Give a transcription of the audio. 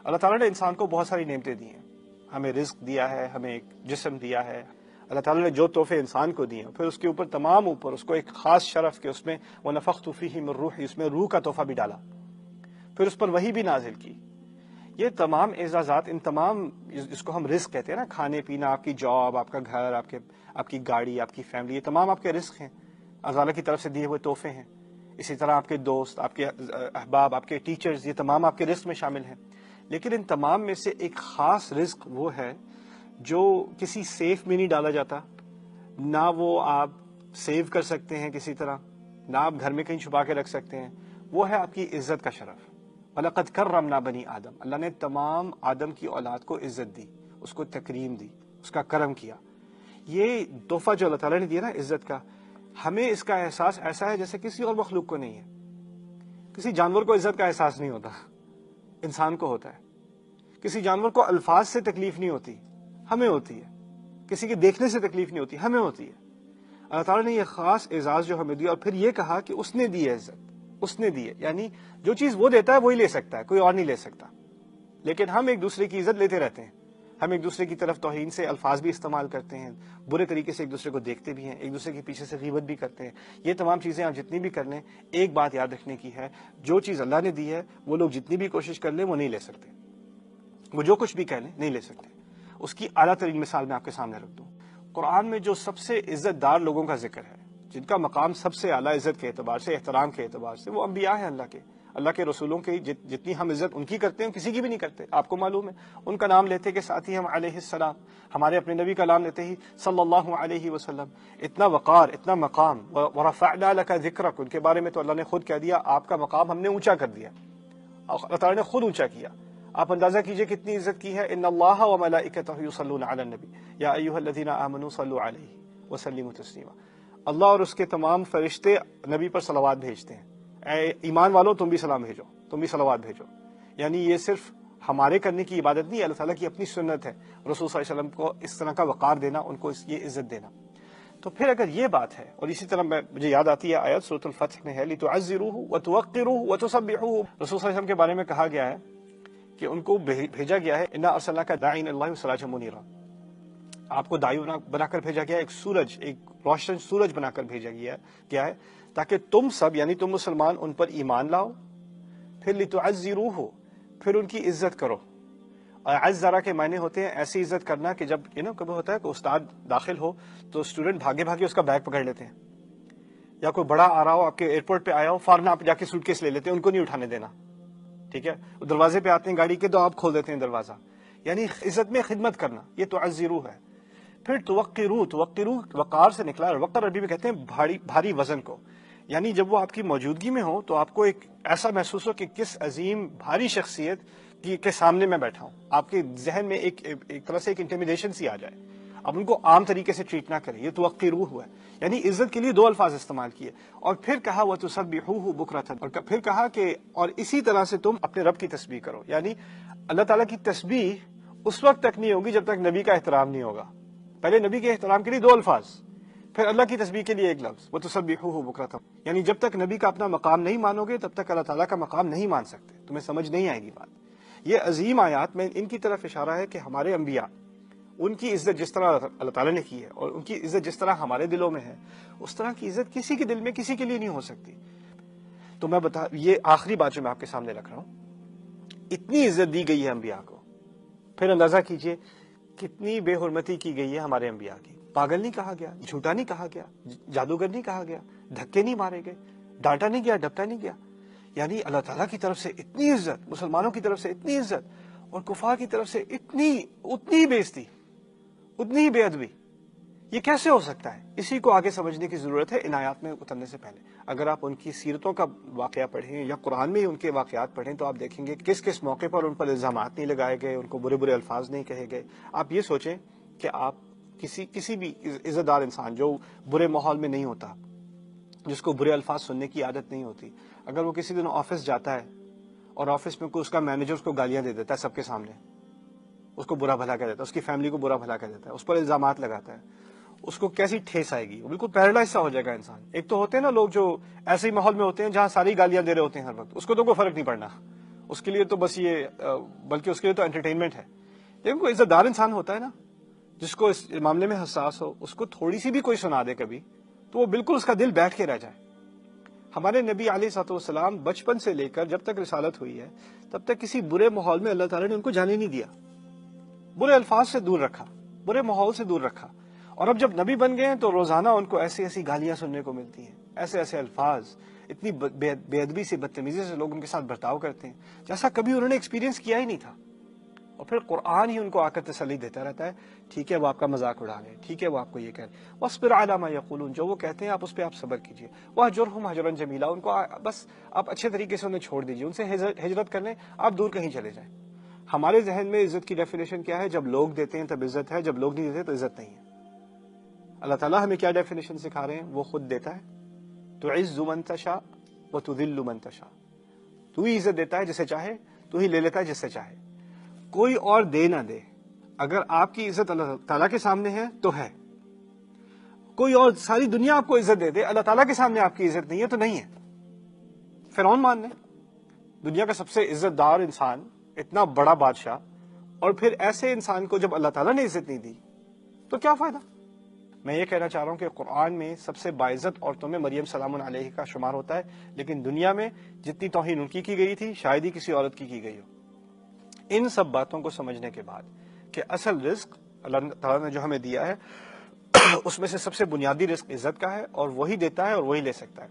اللہ تعالیٰ نے انسان کو بہت ساری نعمتیں دی ہیں، ہمیں رزق دیا ہے، ہمیں ایک جسم دیا ہے، اللہ تعالیٰ نے جو تحفے انسان کو دیے ہیں، پھر اس کے اوپر تمام اوپر اس کو ایک خاص شرف کے اس میں وَنَفَخْتُ فِيهِ مِن رُوحِي، اس میں روح کا تحفہ بھی ڈالا، پھر اس پر وحی بھی نازل کی۔ یہ تمام اعزازات، ان تمام جس کو ہم رزق کہتے ہیں نا، کھانے پینا، آپ کی جاب، آپ کا گھر، آپ کی گاڑی، آپ کی فیملی، یہ تمام آپ کے رزق ہیں، اللہ تعالیٰ کی طرف سے دیے ہوئے تحفے ہیں۔ اسی طرح آپ کے دوست، آپ کے احباب، آپ کے ٹیچرز، یہ تمام آپ کے رزق میں شامل ہیں۔ لیکن ان تمام میں سے ایک خاص رزق وہ ہے جو کسی سیف میں نہیں ڈالا جاتا، نہ وہ آپ سیو کر سکتے ہیں کسی طرح، نہ آپ گھر میں کہیں چھپا کے رکھ سکتے ہیں، وہ ہے آپ کی عزت کا شرف۔ وَلَقَدْ كَرَّمْنَا بَنِي آدم، اللہ نے تمام آدم کی اولاد کو عزت دی، اس کو تکریم دی، اس کا کرم کیا۔ یہ تحفہ جو اللہ تعالیٰ نے دیا نا عزت کا، ہمیں اس کا احساس ایسا ہے جیسے کسی اور مخلوق کو نہیں ہے۔ کسی جانور کو عزت کا احساس نہیں ہوتا، انسان کو ہوتا ہے۔ کسی جانور کو الفاظ سے تکلیف نہیں ہوتی، ہمیں ہوتی ہے۔ کسی کے دیکھنے سے تکلیف نہیں ہوتی، ہمیں ہوتی ہے۔ اللہ تعالیٰ نے یہ خاص اعزاز جو ہمیں دیا، اور پھر یہ کہا کہ اس نے دی ہے عزت، اس نے دی ہے، یعنی جو چیز وہ دیتا ہے وہی لے سکتا ہے، کوئی اور نہیں لے سکتا۔ لیکن ہم ایک دوسرے کی عزت لیتے رہتے ہیں، ہم ایک دوسرے کی طرف توہین سے الفاظ بھی استعمال کرتے ہیں، برے طریقے سے ایک دوسرے کو دیکھتے بھی ہیں، ایک دوسرے کے پیچھے سے غیبت بھی کرتے ہیں۔ یہ تمام چیزیں آپ جتنی بھی کر لیں، ایک بات یاد رکھنے کی ہے، جو چیز اللہ نے دی ہے وہ لوگ جتنی بھی کوشش کر لیں وہ نہیں لے سکتے، وہ جو کچھ بھی کہہ لیں نہیں لے سکتے۔ اس کی اعلیٰ ترین مثال میں آپ کے سامنے رکھ دوں۔ قرآن میں جو سب سے عزت دار لوگوں کا ذکر ہے، جن کا مقام سب سے اعلیٰ عزت کے اعتبار سے، احترام کے اعتبار سے، وہ انبیاء ہیں اللہ کے رسولوں کی۔ جتنی ہم عزت ان کی کرتے ہیں کسی کی بھی نہیں کرتے۔ آپ کو معلوم ہے، ان کا نام لیتے کے ساتھ ہی ہم علیہ السلام، ہمارے اپنے نبی کا نام لیتے ہی صلی اللہ علیہ وسلم، اتنا وقار، اتنا مقام۔ وَرَفَعْنَا لَكَ ذِكْرَكَ، ان کے بارے میں تو اللہ نے خود کہہ دیا، آپ کا مقام ہم نے اونچا کر دیا، اللہ تعالیٰ نے خود اونچا کیا۔ آپ اندازہ کیجئے کتنی عزت کی ہے۔ ان اللہ وملائکتہ یصلون علی النبی یا ایھا الذین آمنوا صلوا علیہ وسلموا تسلیما، اللہ اور اس کے تمام فرشتے نبی پر صلوات بھیجتے ہیں۔ اے ایمان والو تم بھی سلام بھیجو، تم بھی صلوات بھیجو۔ یعنی یہ صرف ہمارے کرنے کی عبادت نہیں، اللہ تعالیٰ کی اپنی سنت ہے، رسول صلی اللہ علیہ وسلم کو اس طرح کا وقار دینا، ان کو یہ عزت دینا۔ تو پھر اگر یہ بات ہے، اور اسی طرح مجھے یاد آتی ہے آیت سورۃ الفتح میں ہے، لِتُعَزِّرُوهُ وَتُوَقِّرُوهُ وَتُسَبِّحُوهُ، رسول صلی اللہ علیہ وسلم کے بارے میں کہا گیا ہے کہ ان کو بھیجا گیا ہے، اِنَّا أَرْسَلْنَاكَ دَاعِيًا إِلَى اللَّهِ وَسِرَاجًا مُنِيرًا، آپ کو داعی بنا کر بھیجا گیا، ایک سورج، ایک روشن سورج بنا کر بھیجا گیا ہے، تاکہ تم سب یعنی تم مسلمان ان پر ایمان لاؤ، پھر لِتُعَزِّرُوهُ، پھر ان کی عزت کرو۔ اور عزّرا کے معنی ہوتے ہیں ایسی عزت کرنا کہ جب کبھی ہوتا ہے کہ استاد داخل ہو تو اسٹوڈنٹ بھاگے بھاگے اس کا بیگ پکڑ لیتے ہیں، یا کوئی بڑا آ رہا ہو، آپ کے ایئرپورٹ پہ آیا ہو، فوراً آپ جا کے سوٹ کیس لے لیتے ہیں، ان کو نہیں اٹھانے دینا، ٹھیک ہے؟ وہ دروازے پہ آتے ہیں گاڑی کے تو آپ کھول دیتے ہیں دروازہ، یعنی عزت میں خدمت کرنا، یہ تعزرو ہے۔ پھر توقرو وقار سے نکلا، اور وقار عربی میں کہتے ہیں بھاری وزن کو، یعنی جب وہ آپ کی موجودگی میں ہو تو آپ کو ایک ایسا محسوس ہو کہ کس عظیم بھاری شخصیت کے سامنے میں بیٹھا ہوں، آپ کے ذہن میں ایک طرح سے ایک انٹیمیڈیشن سی آ جائے، اب ان کو عام طریقے سے ٹریٹ نہ کریں، یہ توقرو ہوا ہے۔ یعنی عزت کے لیے دو الفاظ استعمال کیے، اور پھر کہا وَتُسَبِّحُوهُ بُكْرَةً، اور پھر کہا کہ اور اسی طرح سے تم اپنے رب کی تسبیح کرو، یعنی اللہ تعالیٰ کی تسبیح اس وقت تک نہیں ہوگی جب تک نبی کا احترام نہیں ہوگا۔ پہلے نبی کے احترام کے لیے دو الفاظ، پھر اللہ کی تسبیح کے لیے ایک لفظ وَتُسَبِّحُوهُ بُكْرَةً، یعنی جب تک نبی کا اپنا مقام نہیں مانو گے تب تک اللہ تعالیٰ کا مقام نہیں مان سکتے، تمہیں سمجھ نہیں آئے گی بات۔ یہ عظیم آیات میں ان کی طرف اشارہ ہے کہ ہمارے انبیاء، ان کی عزت جس طرح اللہ تعالیٰ نے کی ہے، اور ان کی عزت جس طرح ہمارے دلوں میں ہے، اس طرح کی عزت کسی کے دل میں کسی کے لیے نہیں ہو سکتی۔ تو میں یہ آخری بات جو میں آپ کے سامنے رکھ رہا ہوں، اتنی عزت دی گئی ہے انبیاء کو، پھر اندازہ کیجئے کتنی بے حرمتی کی گئی ہے ہمارے انبیاء کی۔ پاگل نہیں کہا گیا، جھوٹا نہیں کہا گیا، جادوگر نہیں کہا گیا، دھکے نہیں مارے گئے، ڈانٹا نہیں گیا، ڈپٹا نہیں گیا۔ یعنی اللہ تعالیٰ کی طرف سے اتنی عزت، مسلمانوں کی طرف سے اتنی عزت، اور کفار کی طرف سے اتنی بےعزتی، اتنی بے ادبی، یہ کیسے ہو سکتا ہے؟ اسی کو آگے سمجھنے کی ضرورت ہے ان آیات میں اترنے سے پہلے۔ اگر آپ ان کی سیرتوں کا واقعہ پڑھیں یا قرآن میں ہی ان کے واقعات پڑھیں تو آپ دیکھیں گے کس کس موقع پر ان پر الزامات نہیں لگائے گئے، ان کو برے برے الفاظ نہیں کہے گئے۔ آپ یہ سوچیں کہ آپ کسی بھی عزت دار انسان جو برے ماحول میں نہیں ہوتا، جس کو برے الفاظ سننے کی عادت نہیں ہوتی، اگر وہ کسی دن آفس جاتا ہے اور آفس میں کوئی اس کا مینیجر اس کو گالیاں دے دیتا ہے سب کے سامنے، اس کو برا بھلا کہہ دیتا ہے، اس کی فیملی کو برا بھلا کہہ دیتا ہے، اس پر الزامات لگاتا ہے، اس کو کیسی ٹھیس آئے گی؟ وہ بالکل پیرالائز سا ہو جائے گا انسان۔ ایک تو ہوتے ہیں نا لوگ جو ایسے ہی ماحول میں ہوتے ہیں جہاں ساری گالیاں دے رہے ہوتے ہیں ہر وقت، اس کو تو کوئی فرق نہیں پڑنا، اس کے لیے تو بس یہ بلکہ اس کے لیے تو انٹرٹینمنٹ ہے. لیکن کوئی عزت دار انسان ہوتا ہے نا جس کو اس معاملے میں حساس ہو, اس کو تھوڑی سی بھی کوئی سنا دے کبھی تو وہ بالکل اس کا دل بیٹھ کے رہ جائے. ہمارے نبی علیہ الصلوۃ والسلام بچپن سے لے کر جب تک رسالت ہوئی ہے تب تک کسی برے ماحول میں اللہ تعالیٰ نے ان کو جانے نہیں دیا, برے الفاظ سے دور رکھا, برے ماحول سے دور رکھا. اور اب جب نبی بن گئے ہیں تو روزانہ ان کو ایسی ایسی گالیاں سننے کو ملتی ہیں, ایسے ایسے الفاظ, اتنی بے ادبی سے بدتمیزی سے لوگ ان کے ساتھ برتاؤ کرتے ہیں جیسا کبھی انہوں نے ایکسپیرینس کیا ہی نہیں تھا. اور پھر قرآن ہی ان کو آ کر تسلی دیتا رہتا ہے, ٹھیک ہے وہ آپ کا مذاق اڑا رہے ہیں, ٹھیک ہے وہ آپ کو یہ کہہ رہے ہیں, وَاصْبِرْ عَلَىٰ مَا يَقُولُونَ, جو وہ کہتے ہیں آپ اس پہ آپ صبر کیجیے, وَاهْجُرْهُمْ هَجْرًا جَمِيلًا, ان کو بس آپ اچھے طریقے سے انہیں چھوڑ دیجیے, ان سے ہجرت کر لیں, آپ دور کہیں چلے جائیں. ہمارے ذہن میں عزت کی ڈیفینیشن کیا ہے؟ جب لوگ دیتے ہیں تب عزت ہے, جب لوگ نہیں دیتے تو عزت نہیں ہے. اللہ تعالیٰ ہمیں کیا ڈیفینیشن سکھا رہے ہیں؟ وہ خود دیتا ہے, تُعِزُّ مَن تَشَاءُ وَتُذِلُّ مَن تَشَاءُ, تو ہی عزت دیتا ہے جسے چاہے, تو ہی لے لیتا ہے جس سے چاہے, کوئی اور دے نہ دے. اگر آپ کی عزت اللہ تعالیٰ کے سامنے ہے تو ہے, کوئی اور ساری دنیا آپ کو عزت دے دے, اللہ تعالیٰ کے سامنے آپ کی عزت نہیں ہے تو نہیں ہے. فرعون مان لیں, دنیا کا سب سے عزت دار انسان, اتنا بڑا بادشاہ, اور پھر ایسے انسان کو جب اللہ تعالیٰ نے عزت نہیں دی تو کیا فائدہ؟ میں یہ کہنا چاہ رہا ہوں کہ قرآن میں سب سے باعزت عورتوں میں مریم سلام علیہ کا شمار ہوتا ہے, لیکن دنیا میں جتنی توہین ان کی گئی تھی شاید ہی کسی عورت کی گئی ہو. ان سب باتوں کو سمجھنے کے بعد کہ اصل رزق اللہ تعالیٰ نے جو ہمیں دیا ہے اس میں سے سب سے بنیادی رزق عزت کا ہے, اور وہی دیتا ہے اور وہی لے سکتا ہے.